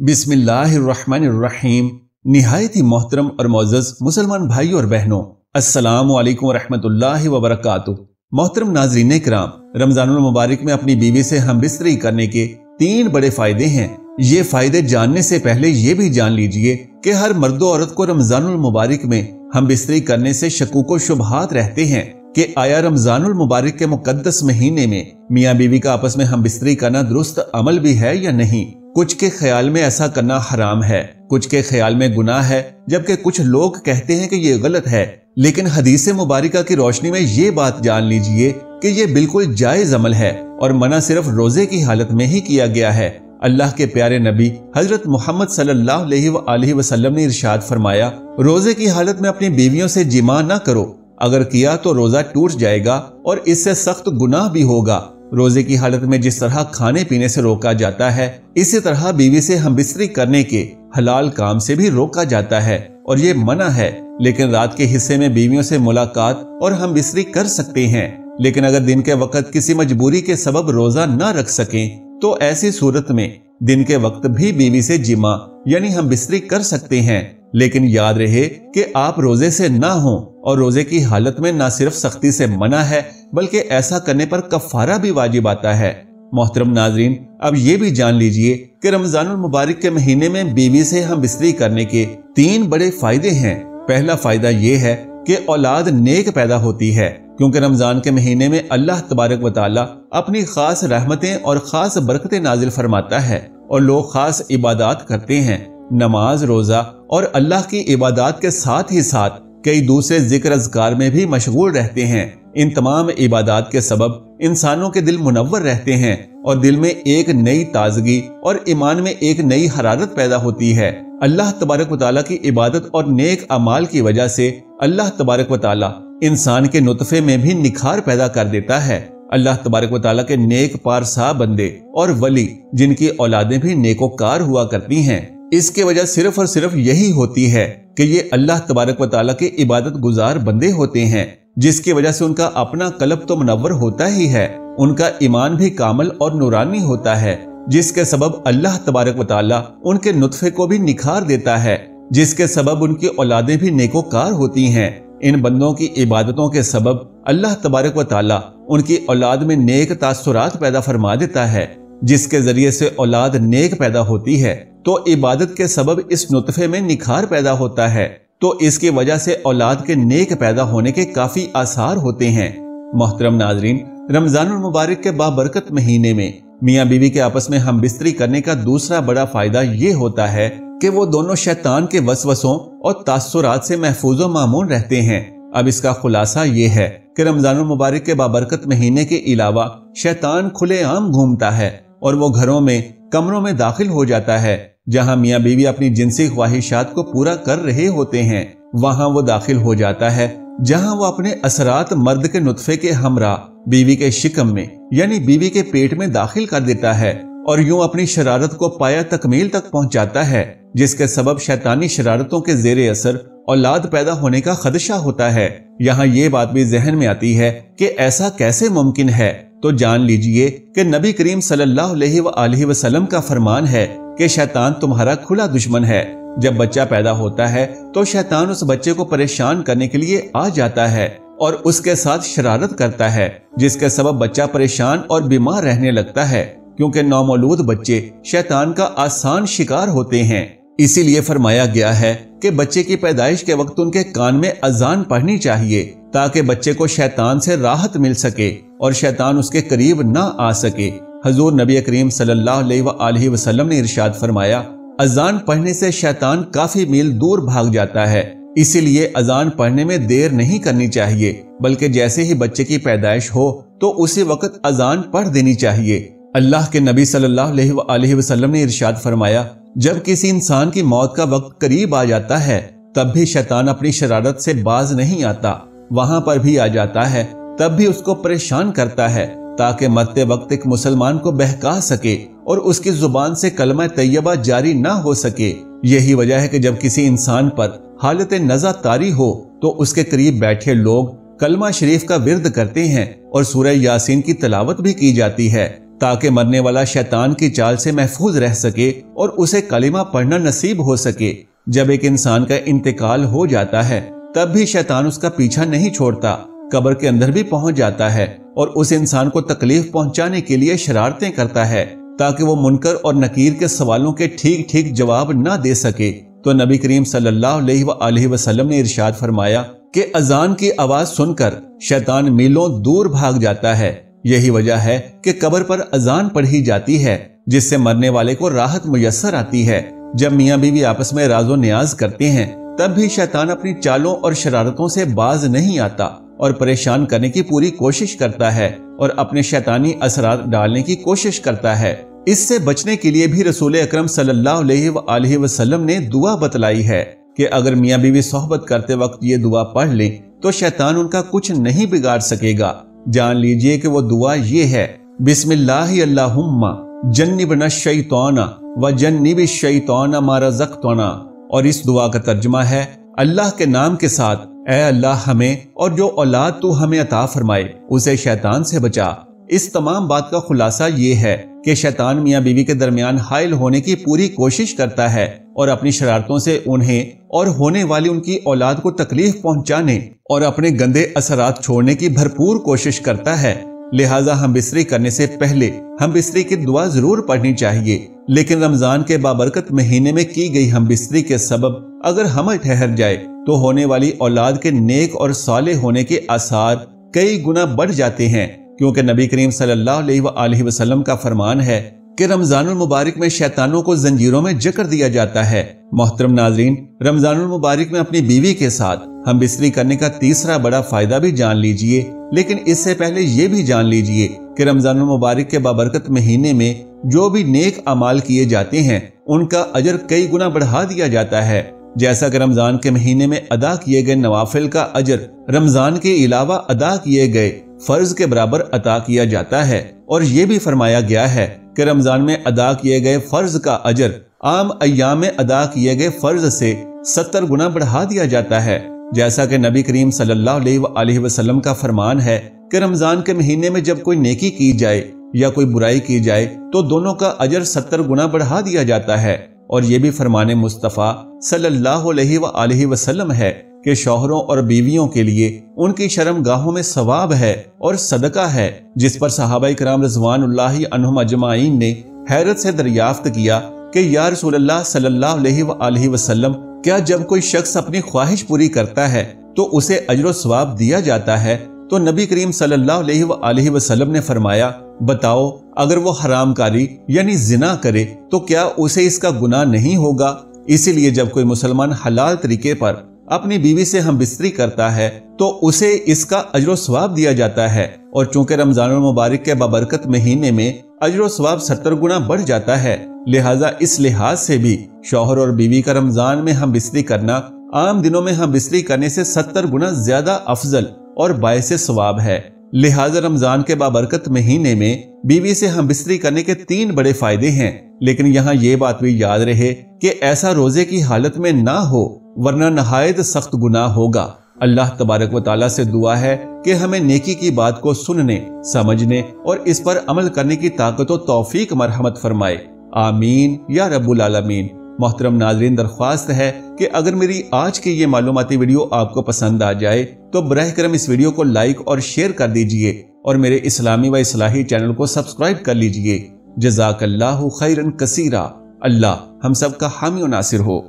बिस्मिल्लाहिर्रहमानिर्रहीम। निहायत ही मोहतरम और मोअज़्ज़ज़ मुसलमान भाई और बहनों, अस्सलामु अलैकुम रहमतुल्लाहि व बरकातुहू। मोहतरम नाज़रीन किराम, रमज़ानुल मुबारक में अपनी बीवी से हमबिस्तरी करने के 3 बड़े फायदे हैं। ये फायदे जानने से पहले ये भी जान लीजिए कि हर मर्द और औरत को रमज़ानुल मुबारक में हमबिस्तरी करने से शकूक व शुबहात रहते हैं कि आया रमज़ानुल मुबारक के मुकद्दस महीने में मियाँ बीवी का आपस में हमबिस्तरी करना दुरुस्त अमल भी है या नहीं। कुछ के ख्याल में ऐसा करना हराम है, कुछ के ख्याल में गुनाह है, जबकि कुछ लोग कहते हैं कि ये गलत है। लेकिन हदीस मुबारका की रोशनी में ये बात जान लीजिए कि ये बिल्कुल जायज अमल है और मना सिर्फ रोजे की हालत में ही किया गया है। अल्लाह के प्यारे नबी हजरत मोहम्मद सल्लल्लाहु अलैहि वसल्लम ने इरशाद फरमाया, रोजे की हालत में अपनी बीवियों से जिमा न करो, अगर किया तो रोजा टूट जाएगा और इससे सख्त गुनाह भी होगा। रोजे की हालत में जिस तरह खाने पीने से रोका जाता है, इसी तरह बीवी से हमबिस्तरी करने के हलाल काम से भी रोका जाता है और ये मना है। लेकिन रात के हिस्से में बीवियों से मुलाकात और हमबिस्तरी कर सकते हैं। लेकिन अगर दिन के वक्त किसी मजबूरी के सबब रोजा न रख सकें तो ऐसी सूरत में दिन के वक्त भी बीवी से जिमा यानी हमबिस्तरी कर सकते हैं। लेकिन याद रहे कि आप रोजे से ना हों और रोजे की हालत में न सिर्फ सख्ती से मना है बल्कि ऐसा करने पर कफारा भी वाजिब आता है। मोहतरम नाजरीन, अब ये भी जान लीजिए कि रमजानुल मुबारक के महीने में बीवी से हमबिस्तरी करने के 3 बड़े फायदे हैं। पहला फायदा ये है कि औलाद नेक पैदा होती है, क्योंकि रमजान के महीने में अल्लाह तबारक व तआला अपनी खास रहमतें और खास बरकतें नाजिल फरमाता है और लोग खास इबादत करते हैं। नमाज, रोजा और अल्लाह की इबादत के साथ ही साथ कई दूसरे जिक्र अज़कार में भी मशगूल रहते हैं। इन तमाम इबादत के सबब इंसानों के दिल मुनव्वर रहते हैं और दिल में एक नई ताजगी और ईमान में एक नई हरारत पैदा होती है। अल्लाह तबारक व तआला की इबादत और नेक अमाल की वजह से अल्लाह तबारक व तआला इंसान के नुतफे में भी निखार पैदा कर देता है। अल्लाह तबारक व तआला के नेक पारसा बंदे और वली जिनकी औलादें भी नेकोकार हुआ करती हैं, इसके वजह सिर्फ और सिर्फ यही होती है कि ये अल्लाह तबारक व तआला के इबादत गुजार बंदे होते हैं, जिसकी वजह से उनका अपना कल्ब तो मुनव्वर होता ही है, उनका ईमान भी कामल और नूरानी होता है, जिसके सबब अल्लाह तबारक व तआला उनके नुतफे को भी निखार देता है, जिसके सबब उनकी औलादें भी नेकोकार होती हैं। इन बंदों की इबादतों के सबब अल्लाह तबारक व तआला उनकी औलाद में नेक तासुरात पैदा फरमा देता है, जिसके जरिए से औलाद नेक पैदा होती है तो इबादत के सबब इस नुतफे में निखार पैदा होता है, तो इसकी वजह से औलाद के नेक पैदा होने के काफी आसार होते हैं। मोहतरम नाजरीन, रमजानुल मुबारक के बाबरकत महीने में मियाँ बीवी के आपस में हमबिस्तरी करने का दूसरा बड़ा फायदा ये होता है कि वो दोनों शैतान के वसवसों और तासुरात से महफूज व मामून रहते हैं। अब इसका खुलासा ये है कि रमजानुल मुबारक के बाबरकत महीने के अलावा शैतान खुलेआम घूमता है और वो घरों में, कमरों में दाखिल हो जाता है। जहां मियाँ बीवी अपनी जिनसी ख्वाहिशात को पूरा कर रहे होते हैं, वहां वो दाखिल हो जाता है जहां वो अपने असरात मर्द के नुतफे के हमरा बीवी के शिकम में यानी बीवी के पेट में दाखिल कर देता है और यूं अपनी शरारत को पाया तकमील तक पहुंचाता है, जिसके सबब शैतानी शरारतों के जेरे असर औलाद पैदा होने का खदशा होता है। यहाँ ये बात भी जहन में आती है कि ऐसा कैसे मुमकिन है, तो जान लीजिए कि नबी करीम सल्लल्लाहु अलैहि वसल्लम का फरमान है कि शैतान तुम्हारा खुला दुश्मन है। जब बच्चा पैदा होता है तो शैतान उस बच्चे को परेशान करने के लिए आ जाता है और उसके साथ शरारत करता है, जिसके सबब बच्चा परेशान और बीमार रहने लगता है, क्योंकि नौमौलूद बच्चे शैतान का आसान शिकार होते हैं। इसीलिए फरमाया गया है कि बच्चे की पैदाइश के वक्त उनके कान में अजान पढ़नी चाहिए ताकि बच्चे को शैतान से राहत मिल सके और शैतान उसके करीब ना आ सके। हजूर नबी करीम सल्लल्लाहु अलैहि वसल्लम ने इरशाद फरमाया, अजान पढ़ने से शैतान काफी मील दूर भाग जाता है, इसीलिए अजान पढ़ने में देर नहीं करनी चाहिए, बल्कि जैसे ही बच्चे की पैदाइश हो तो उसी वक्त अजान पढ़ देनी चाहिए। अल्लाह के नबी सल्लल्लाहु अलैहि वसल्लम ने इरशाद फरमाया, जब किसी इंसान की मौत का वक्त करीब आ जाता है तब भी शैतान अपनी शरारत से बाज नहीं आता, वहां पर भी आ जाता है, तब भी उसको परेशान करता है ताकि मरते वक्त एक मुसलमान को बहका सके और उसकी जुबान से कलमा तैयबा जारी ना हो सके। यही वजह है कि जब किसी इंसान पर हालत नज़ा तारी हो तो उसके करीब बैठे लोग कलमा शरीफ का विर्द करते हैं और सूरह यासीन की तिलावत भी की जाती है, تاکہ مرنے والا شیطان کی چال سے محفوظ رہ سکے اور اسے کلمہ پڑھنا نصیب ہو سکے۔ جب ایک انسان کا انتقال ہو جاتا ہے تب بھی شیطان اس کا پیچھا نہیں چھوڑتا، قبر کے اندر بھی پہنچ جاتا ہے اور اس انسان کو تکلیف پہنچانے کے لیے شرارتیں کرتا ہے تاکہ وہ منکر اور نکیر کے سوالوں کے ٹھیک ٹھیک جواب نہ دے سکے۔ تو نبی کریم صلی اللہ علیہ وآلہ وسلم نے ارشاد فرمایا کہ اذان کی آواز سن کر شیطان میلوں دور بھاگ جاتا ہے۔ یہی وجہ ہے کہ قبر پر اذان پڑھی جاتی ہے جس سے مرنے والے کو راحت میسر آتی ہے۔ جب میاں بیوی آپس میں راز و نیاز کرتے ہیں تب بھی شیطان اپنی چالوں اور شرارتوں سے باز نہیں آتا اور پریشان کرنے کی پوری کوشش کرتا ہے اور اپنے شیطانی اثرات ڈالنے کی کوشش کرتا ہے۔ اس سے بچنے کے لیے بھی رسول اکرم صلی اللہ علیہ وآلہ وسلم نے دعا بتلائی ہے کہ اگر میاں بیوی صحبت کرتے وقت یہ دعا پڑھ لیں تو شیطان ان کا کچھ نہیں بگاڑ سکے گا۔ جان لیجئے کہ وہ دعا یہ ہے: بسم اللہ اللہم جنبنا الشیطان وجنب الشیطان ما رزقتنا، اور اس دعا کا ترجمہ ہے: اللہ کے نام کے ساتھ اے اللہ ہمیں اور جو اولاد تو ہمیں عطا فرمائے اسے شیطان سے بچا۔ اس تمام بات کا خلاصہ یہ ہے کہ شیطان میاں بیوی کے درمیان حائل ہونے کی پوری کوشش کرتا ہے اور اپنی شرارتوں سے انہیں اور ہونے والی ان کی اولاد کو تکلیف پہنچانے اور اپنے گندے اثرات چھوڑنے کی بھرپور کوشش کرتا ہے۔ لہٰذا ہم بستری کرنے سے پہلے ہم بستری کی دعا ضرور پڑھنی چاہیے، لیکن رمضان کے بابرکت مہینے میں کی گئی ہم بستری کے سبب اگر حمل ٹھہر جائے تو ہونے والی اولاد کے نیک اور صالح ہونے کے آثار کئی گنا بڑھ جاتے ہیں، کیونکہ نبی کریم صلی اللہ علیہ وآلہ وسلم کا فرمان ہے کہ رمضان المبارک میں شیطانوں کو زنجیروں میں جکڑ دیا جاتا ہے۔ محترم ناظرین، رمضان المبارک میں اپنی بیوی کے ساتھ ہم بستری کرنے کا تیسرا بڑا فائدہ بھی جان لیجئے، لیکن اس سے پہلے یہ بھی جان لیجئے کہ رمضان المبارک کے بابرکت مہینے میں جو بھی نیک اعمال کیے جاتے ہیں ان کا اجر کئی گنا بڑھا دیا جاتا ہے، جیسا کہ رمضان کے مہینے میں ادا کیے گئے نوافل کا اجر رمضان کے علاوہ ادا کیے گئے فرض کے برابر عطا کیا جاتا ہے، اور یہ بھی فرمایا گیا ہے کہ رمضان میں ادا کیے گئے فرض کا اجر عام ایام میں ادا کیے گئے فرض سے 70 گنا بڑھا دیا جاتا ہے، جیسا کہ نبی کریم صلی اللہ علیہ وآلہ وسلم کا فرمان ہے کہ رمضان کے مہینے میں جب کوئی نیکی کی جائے یا کوئی برائی کی جائے تو دونوں کا اجر 70 گنا بڑھا دیا جاتا ہے۔ اور یہ بھی فرمان مصطفیٰ صلی اللہ علیہ وآلہ وسلم ہے کہ شوہروں اور بیویوں کے لیے ان کی شرم گاہوں میں ثواب ہے اور صدقہ ہے، جس پر صحابہ کرام رضوان اللہ عنہم اجمعین نے حیرت سے دریافت کیا کہ یا رسول اللہ صلی اللہ علیہ وآلہ وسلم، کیا جب کوئی شخص اپنی خواہش پوری کرتا ہے تو اسے اجر و ثواب دیا جاتا ہے؟ تو نبی کریم صلی اللہ علیہ وآلہ وسلم نے فرمایا، بتاؤ اگر وہ حرام کاری یعنی زنا کرے تو کیا اسے اس کا گناہ نہیں ہوگا؟ اسی لیے جب کوئی مسلمان حلال طریقے پر اپنی بیوی سے ہم بستری کرتا ہے تو اسے اس کا اجر و ثواب دیا جاتا ہے، اور چونکہ رمضان المبارک کے بابرکت مہینے میں اجر و ثواب 70 گنا بڑھ جاتا ہے، لہٰذا اس لحاظ سے بھی شوہر اور بیوی کا رمضان میں ہم بستری کرنا عام دنوں میں ہم بستری کرنے سے 70 گنا زیادہ افضل اور باعث ثواب ہے۔ لہٰذا رمضان کے بابرکت مہینے میں بیوی سے ہم بستری کرنے کے 3 بڑے فائدے ہیں، لیکن یہاں یہ بات بھی یاد رہے کہ ایسا روزے کی حالت میں نہ ہو ورنہ نہایت سخت گناہ ہوگا۔ اللہ تبارک و تعالیٰ سے دعا ہے کہ ہمیں نیکی کی بات کو سننے، سمجھنے اور اس پر عمل کرنے کی طاقت و توفیق مرحمت فرمائے، آمین یا رب العالمین۔ محترم ناظرین، درخواست ہے کہ اگر میری آج کی یہ معلوماتی ویڈیو آپ کو پسند آ جائے تو براہ کرم اس ویڈیو کو لائک اور شیئر کر دیجئے اور میرے اسلامی و اصلاحی چینل کو سبسکرائب کر لیجئے۔ جزاک اللہ خیرا کثیرا۔ اللہ ہم سب کا حامی و ناصر ہو۔